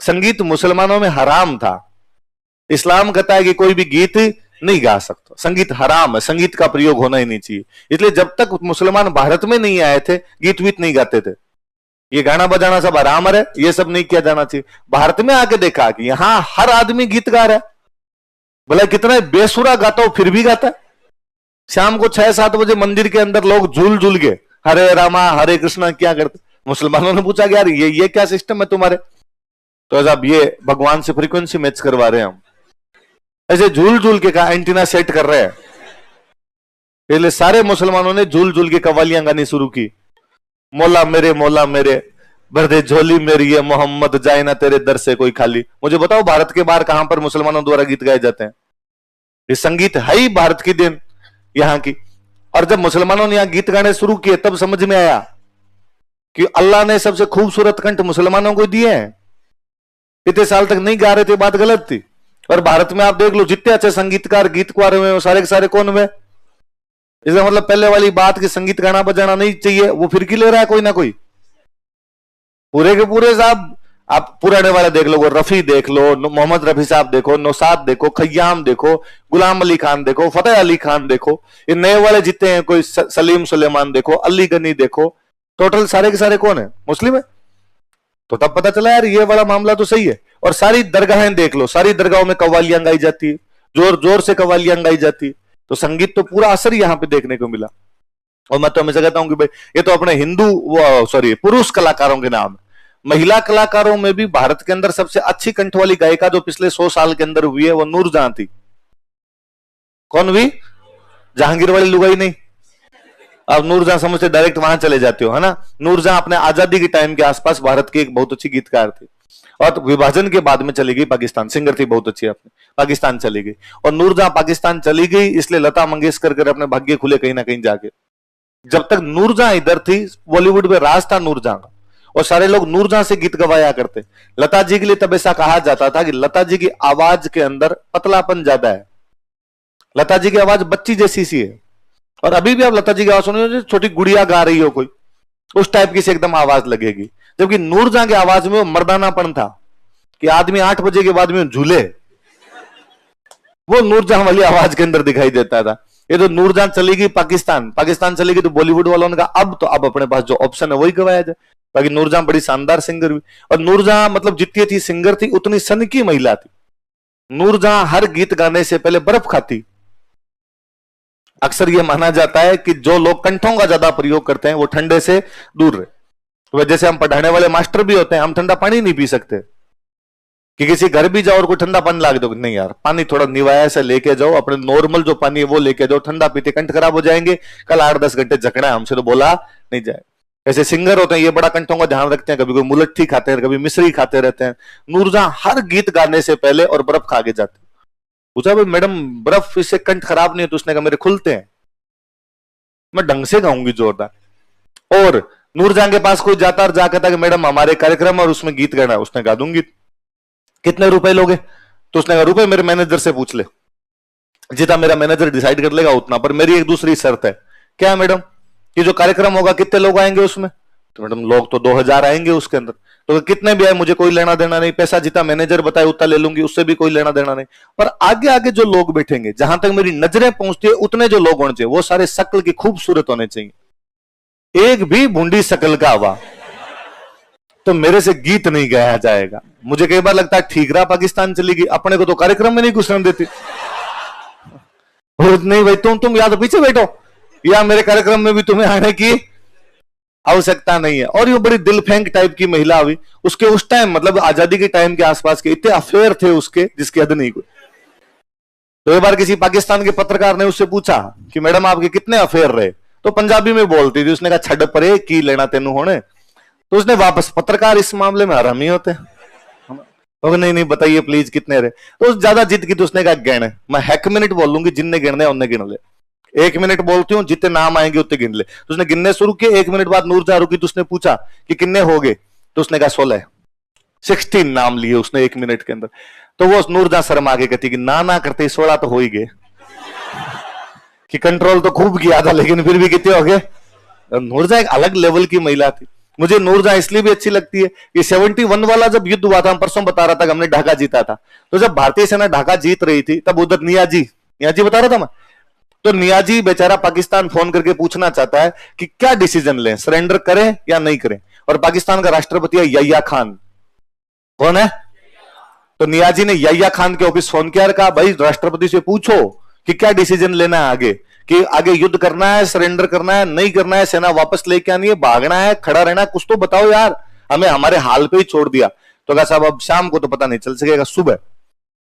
संगीत मुसलमानों में हराम था। इस्लाम कहता है कि कोई भी गीत नहीं गा सकता, संगीत हराम है, संगीत का प्रयोग होना ही नहीं चाहिए। इसलिए जब तक मुसलमान भारत में नहीं आए थे, गीत वीत नहीं गाते थे। ये गाना बजाना सब हराम है, ये सब नहीं किया जाना चाहिए। भारत में आके देखा कि यहां हर आदमी गीत गा रहा है, भला कितना बेसुरा गाता हो फिर भी गाता है। शाम को 6-7 बजे मंदिर के अंदर लोग झूल झूल के हरे रामा हरे कृष्णा क्या करते। मुसलमानों ने पूछा कि यार ये क्या सिस्टम है तुम्हारे? तो साहब ये भगवान से फ्रीक्वेंसी मैच करवा रहे हैं हम, ऐसे झूल झूल के कहा एंटीना सेट कर रहे हैं। इसलिए सारे मुसलमानों ने झूल झूल के कवालियां गानी शुरू की। मौला मेरे भर दे झोली मेरी है, मोहम्मद जाए ना तेरे दर से कोई खाली। मुझे बताओ भारत के बाहर कहां पर मुसलमानों द्वारा गीत गाए जाते हैं? ये संगीत है ही भारत की देन यहां की। और जब मुसलमानों ने यहां गीत गाने शुरू किए तब समझ में आया कि अल्लाह ने सबसे खूबसूरत कंठ मुसलमानों को दिए हैं। इतने साल तक नहीं गा रहे थे, बात गलत थी। और भारत में आप देख लो जितने अच्छे संगीतकार गीतकार हुए वो सारे के सारे कौन हुए? इसका मतलब पहले वाली बात कि संगीत गाना बजाना नहीं चाहिए वो फिरकी ले रहा है कोई ना कोई। पूरे के पूरे साहब आप पुराने वाले देख लो, रफी देख लो, मोहम्मद रफी साहब देखो, नौसाद देखो, खय्याम देखो, गुलाम अली खान देखो, फतेह अली खान देखो, ये नए वाले जितने हैं, कोई सलीम सुलेमान देखो, अली गनी देखो, टोटल सारे के सारे कौन है? मुस्लिम है। तो तब पता चला यार ये वाला मामला तो सही है। और सारी दरगाहें देख लो, सारी दरगाहों में कव्वालियां गाई जाती है, जोर जोर से कव्वालियां गाई जाती है। तो संगीत तो पूरा असर यहां पे देखने को मिला। और मैं तो हमेशा कहता हूं कि भाई ये तो अपने पुरुष कलाकारों के नाम। महिला कलाकारों में भी भारत के अंदर सबसे अच्छी कंठ वाली गायिका जो पिछले 100 साल के अंदर हुई है वो नूरजहां थी। कौन हुई? जहांगीर वाली लुगाई नहीं। अब नूरजहां समझते डायरेक्ट वहां चले जाते हो, है ना। नूरजहां अपने आजादी के टाइम के आसपास भारत की एक बहुत अच्छी गीतकार थी और विभाजन के बाद में चली गई पाकिस्तान। सिंगर थी बहुत अच्छी, अपने पाकिस्तान चली गई। और नूरजहां पाकिस्तान चली गई इसलिए लता मंगेशकर कर अपने भाग्य खुले कहीं ना कहीं जाके। जब तक नूरजहां इधर थी बॉलीवुड में राज था नूरजहां का और सारे लोग नूरजहां से गीत गवाया करते। लता जी के लिए तब ऐसा कहा जाता था कि लता जी की आवाज के अंदर पतलापन ज्यादा है, लता जी की आवाज बच्ची जैसी सी है। और अभी भी आप लता जी की आवाज सुनो, छोटी गुड़िया गा रही हो कोई, उस टाइप की से एकदम आवाज लगेगी। जबकि नूरजहां की आवाज में वो मर्दानापन था कि आदमी 8 बजे के बाद में झूले, वो नूरजहां वाली आवाज के अंदर दिखाई देता था। ये तो नूरजहां चली गई पाकिस्तान, पाकिस्तान चली गई तो बॉलीवुड वालों ने कहा अब अपने पास जो ऑप्शन है वही गवाया जाए। बाकी नूरजहां बड़ी शानदार सिंगर हुई। और नूरजहां मतलब जितनी थी सिंगर थी उतनी सन की महिला थी। नूरजहां हर गीत गाने से पहले बर्फ खाती। अक्सर यह माना जाता है कि जो लोग कंठों का ज्यादा प्रयोग करते हैं वो ठंडे से दूर रहे। तो जैसे हम पढ़ाने वाले मास्टर भी होते हैं, हम ठंडा पानी नहीं पी सकते कि किसी घर भी जाओ और कोई ठंडा पानी ला के दो, नहीं यार पानी थोड़ा निवाया से लेके जाओ, अपने नॉर्मल जो पानी है वो लेके जाओ। ठंडा पीते कंठ खराब हो जाएंगे, कल 8-10 घंटे जकड़ा है, हमसे तो बोला नहीं जाए। ऐसे सिंगर होते हैं ये बड़ा कंठों का ध्यान रखते हैं, कभी कोई मुलट्ठी खाते हैं, कभी मिश्री खाते रहते हैं। नूरजहां हर गीत गाने से पहले और बर्फ खा के जाते। पूछा भाई मैडम बर्फ इससे कंठ खराब नहीं है? तो उसने कहा मेरे खुलते हैं, मैं ढंग से गाऊंगी जोरदार। और नूरजहां के पास कोई जाता और जाकर था कि मैडम हमारे कार्यक्रम और उसमें गीत गाना है। उसने कहा दूंगी। कितने रुपए लोगे? तो उसने कहा रुपए मेरे मैनेजर से पूछ ले, जितना मेरा मैनेजर डिसाइड कर लेगा उतना, पर मेरी एक दूसरी शर्त है। क्या है मैडम? कि जो कार्यक्रम होगा कितने लोग आएंगे उसमें? तो मैडम लोग तो 2000 आएंगे उसके अंदर। तो कितने भी आए मुझे कोई लेना देना नहीं, पैसा जितना मैनेजर बताए उतना ले लूंगी, उससे भी कोई लेना देना नहीं। पर आगे आगे जो लोग बैठेंगे, जहां तक मेरी नजरें पहुंचती है उतने जो लोग होने चाहिए वो सारे शक्ल की खूबसूरत होने चाहिए, एक भी भूंडी शक्ल का हुआ तो मेरे से गीत नहीं गाया जाएगा। मुझे कई बार लगता है ठीक रहा पाकिस्तान चली गई, अपने को तो कार्यक्रम में नहीं घुसने देती। नहीं भाई तुम या तो पीछे बैठो या मेरे कार्यक्रम में भी तुम्हें आने की आवश्यकता नहीं है। और ये बड़ी दिल फेंक टाइप की महिला हुई। उसके उस टाइम मतलब आजादी के टाइम के आसपास के इतने अफेयर थे उसके जिसकी हद नहीं कोई। तो एक बार किसी पाकिस्तान के पत्रकार ने उससे पूछा कि मैडम आपके कितने अफेयर रहे? तो पंजाबी में बोलती थी, उसने कहा छड़ परे की लेना तेनू होने। तो उसने वापस, पत्रकार इस मामले में हरामी होते हैं, नहीं बताइए प्लीज कितने रहे? तो ज्यादा जिद की तो उसने कहा गिन, मैं 1 मिनट बोलूंगी, जिनने गिनने उनने गिन ले। 1 मिनट बोलती हूँ, जितने नाम आएंगे उतने गिन ले। तो उसने गिनने शुरू किए। 1 मिनट बाद नूरजहां रुकी तो उसने पूछा कि कितने हो गए? तो उसने कहा 16 नाम लिए उसने 1 मिनट के अंदर। तो वो नूरजहां शर्मा के कहती कि ना करते 16 तो हो ही गए कि कंट्रोल तो खूब किया था लेकिन फिर भी कितने हो गए। नूरजहां एक अलग लेवल की महिला थी। मुझे नूरजहां इसलिए भी अच्छी लगती है कि 71 वाला जब युद्ध हुआ था, हम परसों बता रहा था कि हमने ढाका जीता था, तो जब भारतीय सेना ढाका जीत रही थी तब उधर नियाजी बता रहा था मैं, तो नियाजी बेचारा पाकिस्तान फोन करके पूछना चाहता है कि क्या डिसीजन लें, सरेंडर करें या नहीं करें। और पाकिस्तान का राष्ट्रपति है यहिया खान। कौन है? तो नियाजी ने यहिया खान के ऑफिस फोन किया और कहा भाई राष्ट्रपति से पूछो कि क्या डिसीजन लेना है आगे, कि आगे युद्ध करना है, सरेंडर करना है, नहीं करना है, सेना वापस लेके आनी है, भागना है, खड़ा रहना है, कुछ तो बताओ यार, हमें हमारे हाल पे ही छोड़ दिया। तो कहा साहब अब शाम को तो पता नहीं चल सकेगा, सुबह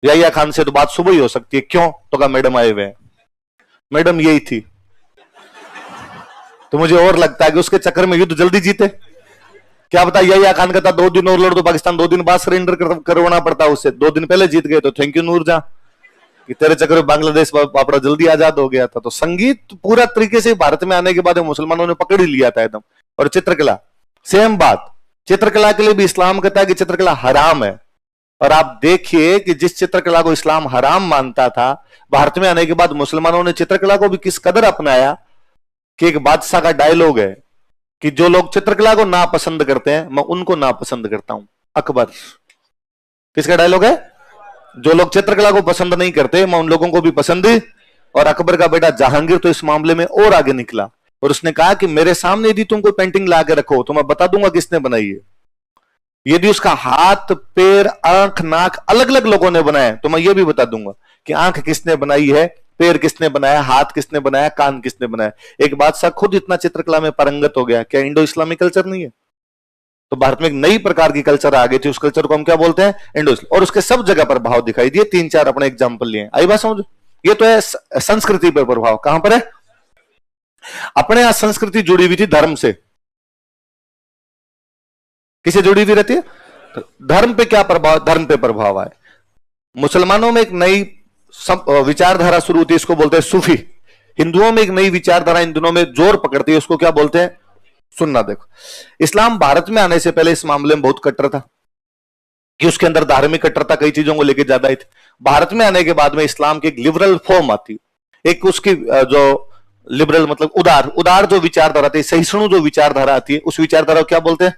यहिया खान से तो बात सुबह ही हो सकती है। क्यों? तो कहा मैडम आए हुए हैं। मैडम यही थी। तो मुझे और लगता है कि उसके चक्कर में युद्ध जल्दी जीते। क्या बता, यहिया खान कहता 2 दिन और लड़ तो पाकिस्तान 2 दिन बाद सरेंडर करवाना पड़ता उससे, 2 दिन पहले जीत गए, तो थैंक यू नूरजहां कि तेरे चक्कर में बांग्लादेश वापड़ा जल्दी आजाद हो गया था। तो संगीत पूरा तरीके से भारत में आने के बाद मुसलमानों ने पकड़ ही लिया था एकदम। और चित्रकला सेम बात, चित्रकला के लिए भी इस्लाम कहता है कि चित्रकला हराम है। और आप देखिए कि जिस चित्रकला को इस्लाम हराम मानता था, भारत में आने के बाद मुसलमानों ने चित्रकला को भी किस कदर अपनाया कि एक बादशाह का डायलॉग है कि जो लोग चित्रकला को नापसंद करते हैं मैं उनको नापसंद करता हूं। अकबर किसका डायलॉग है? जो लोग चित्रकला को पसंद नहीं करते मैं उन लोगों को भी पसंद। और अकबर का बेटा जहांगीर तो इस मामले में और आगे निकला और उसने कहा कि मेरे सामने यदि तुम कोई पेंटिंग ला के रखो तो मैं बता दूंगा किसने बनाई है। यदि उसका हाथ, पैर, आंख, नाक अलग अलग लोगों ने बनाए तो मैं ये भी बता दूंगा कि आंख किसने बनाई है, पैर किसने बनाया, हाथ किसने बनाया, कान किसने बनाया। एक बादशाह खुद इतना चित्रकला में पारंगत हो गया, क्या इंडो इस्लामिक कल्चर नहीं है? तो भारत में एक नई प्रकार की कल्चर आ गई थी, उस कल्चर को हम क्या बोलते हैं? Indo Islamic. और उसके सब जगह प्रभाव दिखाई दिए। 3-4 अपने एग्जाम्पल लिए। आई बात समझ? ये तो है संस्कृति पर प्रभाव। कहां पर है? अपने यहां संस्कृति जुड़ी हुई थी धर्म से। किसे जुड़ी हुई रहती है? तो धर्म पे क्या प्रभाव? धर्म पे प्रभाव आए। मुसलमानों में एक नई विचारधारा शुरू होती है, इसको बोलते हैं सूफी। हिंदुओं में एक नई विचारधारा इन दिनों में जोर पकड़ती है, उसको क्या बोलते हैं? सुन्ना। देखो, इस्लाम भारत में आने से पहले इस मामले में बहुत कट्टर था कि उसके अंदर धार्मिक कट्टरता कई चीजों को लेकर ज्यादा ही थी। भारत में आने के बाद में इस्लाम की एक लिबरल फॉर्म आती, एक उसकी जो लिबरल मतलब उदार जो विचारधारा थी, सहिष्णु जो विचारधारा आती है, उस विचारधारा को क्या बोलते हैं?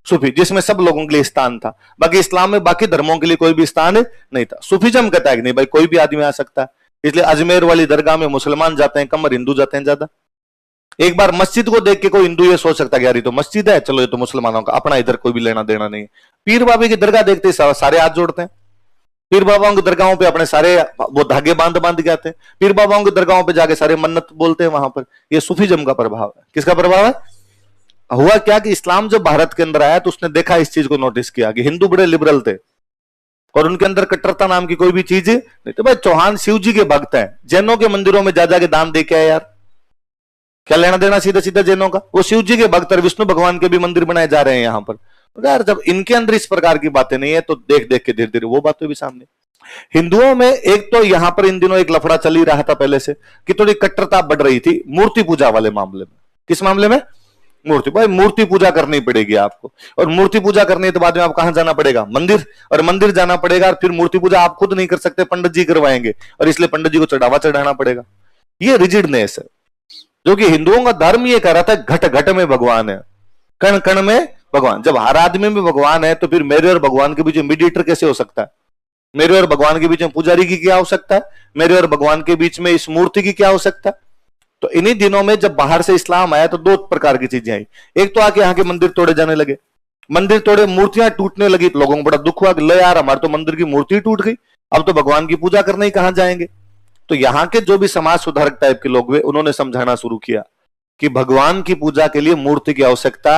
सूफी, जिसमें सब लोगों के लिए स्थान था। बाकी इस्लाम में बाकी धर्मों के लिए कोई भी स्थान नहीं था। सूफीजम कहता है कि नहीं भाई कोई भी आदमी आ सकता है, इसलिए अजमेर वाली दरगाह में मुसलमान जाते हैं कम और हिंदू जाते हैं ज्यादा। एक बार मस्जिद को देख के कोई हिंदू ये सोच सकता है यार ये तो मस्जिद है, चलो ये तो मुसलमानों का, अपना इधर कोई भी लेना देना नहीं है। पीर बाबा की दरगाह देखते सारे हाथ जोड़ते हैं। पीर बाबाओं की दरगाहों पे अपने सारे वो धागे बांध के आते हैं। पीर बाबाओं की दरगाहों पे जाके सारे मन्नत बोलते हैं वहां पर। ये सूफीजम का प्रभाव है। किसका प्रभाव है? हुआ क्या कि इस्लाम जब भारत के अंदर आया तो उसने देखा, इस चीज को नोटिस किया कि हिंदू बड़े लिबरल थे और उनके अंदर कट्टरता नाम की कोई भी चीज नहीं। तो भाई चौहान शिव जी के भक्त हैं, जैनों के मंदिरों में जा जाके दान दे के आए यार, क्या लेना देना सीधा सीधा जैनों का? वो शिव जी के भक्त और विष्णु भगवान के भी मंदिर बनाए जा रहे हैं यहां पर। यार जब इनके अंदर इस प्रकार की बातें नहीं है तो देख देख के धीरे धीरे वो बातें भी सामने। हिंदुओं में एक तो यहां पर इन दिनों एक लफड़ा चल ही रहा था पहले से कि थोड़ी कट्टरता बढ़ रही थी मूर्ति पूजा वाले मामले में। किस मामले में? मूर्ति। भाई मूर्ति पूजा करनी पड़ेगी आपको, और मूर्ति पूजा करनी है तो बाद में आप कहां जाना पड़ेगा? मंदिर। और मंदिर जाना पड़ेगा और फिर मूर्ति पूजा आप खुद नहीं कर सकते, पंडित जी करवाएंगे, और इसलिए पंडित जी को चढ़ावा चढ़ाना पड़ेगा। ये रिजिडनेस है जो कि हिंदुओं का धर्म ये कह रहा था घट घट में भगवान है, कण कण में भगवान। जब हर आदमी में भगवान है तो फिर मेरे और भगवान के बीच में मीडिएटर कैसे हो सकता है? मेरे और भगवान के बीच में पुजारी की क्या आवश्यकता है? मेरे और भगवान के बीच में इस मूर्ति की क्या आवश्यकता है? तो इन्हीं दिनों में जब बाहर से इस्लाम आया तो 2 प्रकार की चीजें आई। एक तो आके यहाँ के मंदिर तोड़े जाने लगे, मंदिर तोड़े, मूर्तियां टूटने लगी, तो लोगों को बड़ा दुख हुआ कि ले यार हमारे तो मंदिर की मूर्ति टूट गई, अब तो भगवान की पूजा करने ही कहां जाएंगे। तो यहाँ के जो भी समाज सुधारक टाइप के लोग हुए उन्होंने समझाना शुरू किया कि भगवान की पूजा के लिए मूर्ति की आवश्यकता,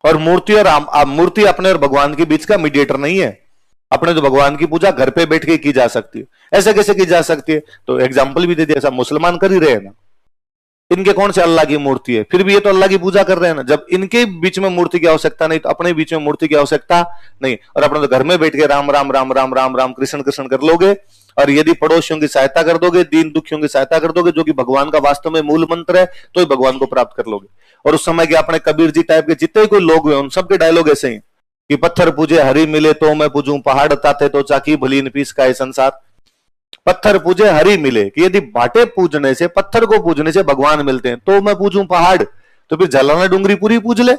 और मूर्ति अपने और भगवान के बीच का मीडिएटर नहीं है। अपने तो भगवान की पूजा घर पे बैठ के की जा सकती है। ऐसे कैसे की जा सकती है? तो एग्जाम्पल भी दे दिया, ऐसा मुसलमान कर ही रहे हैं ना, इनके कौन से अल्लाह की मूर्ति है, फिर भी ये तो अल्लाह की पूजा कर रहे हैं ना। जब इनके बीच में मूर्ति की आवश्यकता नहीं तो अपने बीच में मूर्ति की आवश्यकता नहीं, और अपने तो घर में बैठ के राम राम राम राम राम राम कृष्ण कृष्ण कर लोगे, और यदि पड़ोसियों की सहायता कर दोगे, दीन दुखियों की सहायता कर दोगे, जो कि भगवान का वास्तव में मूल मंत्र है, तो ही भगवान को प्राप्त कर लोगे। और उस समय के अपने कबीर जी टाइप के जितने कोई लोग हुए उन सबके डायलॉग ऐसे ही कि पत्थर पूजे हरि मिले तो मैं पूजूं, पहाड़ ताते तो चाकी भली न पीस का है संसार। पत्थर पूजे हरि मिले, कि यदि बाटे पूजने से, पत्थर को पूजने से भगवान मिलते हैं, तो मैं पूजूं पहाड़, तो फिर जलाना डूंगरी पूरी पूज ले।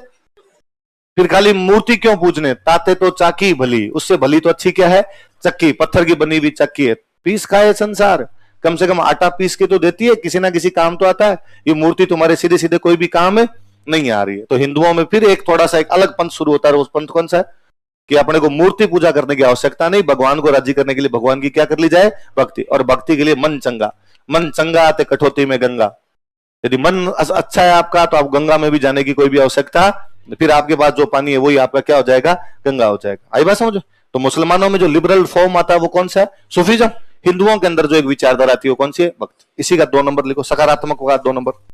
फिर खाली मूर्ति क्यों पूजने, ताते तो चाकी भली, उससे भली तो अच्छी क्या है, चक्की, पत्थर की बनी हुई चक्की है। पीस खाए संसार, कम से कम आटा पीस के तो देती है, किसी ना किसी काम तो आता है। ये मूर्ति तुम्हारे सीधे सीधे कोई भी काम नहीं आ रही है। तो हिंदुओं में फिर एक थोड़ा सा एक अलग पंथ शुरू होता है। उस पंथ कौन सा है कि अपने को मूर्ति पूजा करने की आवश्यकता नहीं, भगवान को राजी करने के लिए भगवान की क्या कर ली जाए, भक्ति। और भक्ति के लिए मन चंगा, मन चंगा ते कठौती में गंगा। यदि मन अच्छा है आपका तो आप गंगा में भी जाने की कोई भी आवश्यकता, फिर आपके पास जो पानी है वही आपका क्या हो जाएगा, गंगा हो जाएगा। आई बात समझो। तो मुसलमानों में जो लिबरल फॉर्म आता है वो कौन सा है, सूफीज्म। हिंदुओं के अंदर जो एक विचारधारा आती है वो कौन सी है, भक्ति। इसी का 2 नंबर लिखो, सकारात्मक होगा 2 नंबर।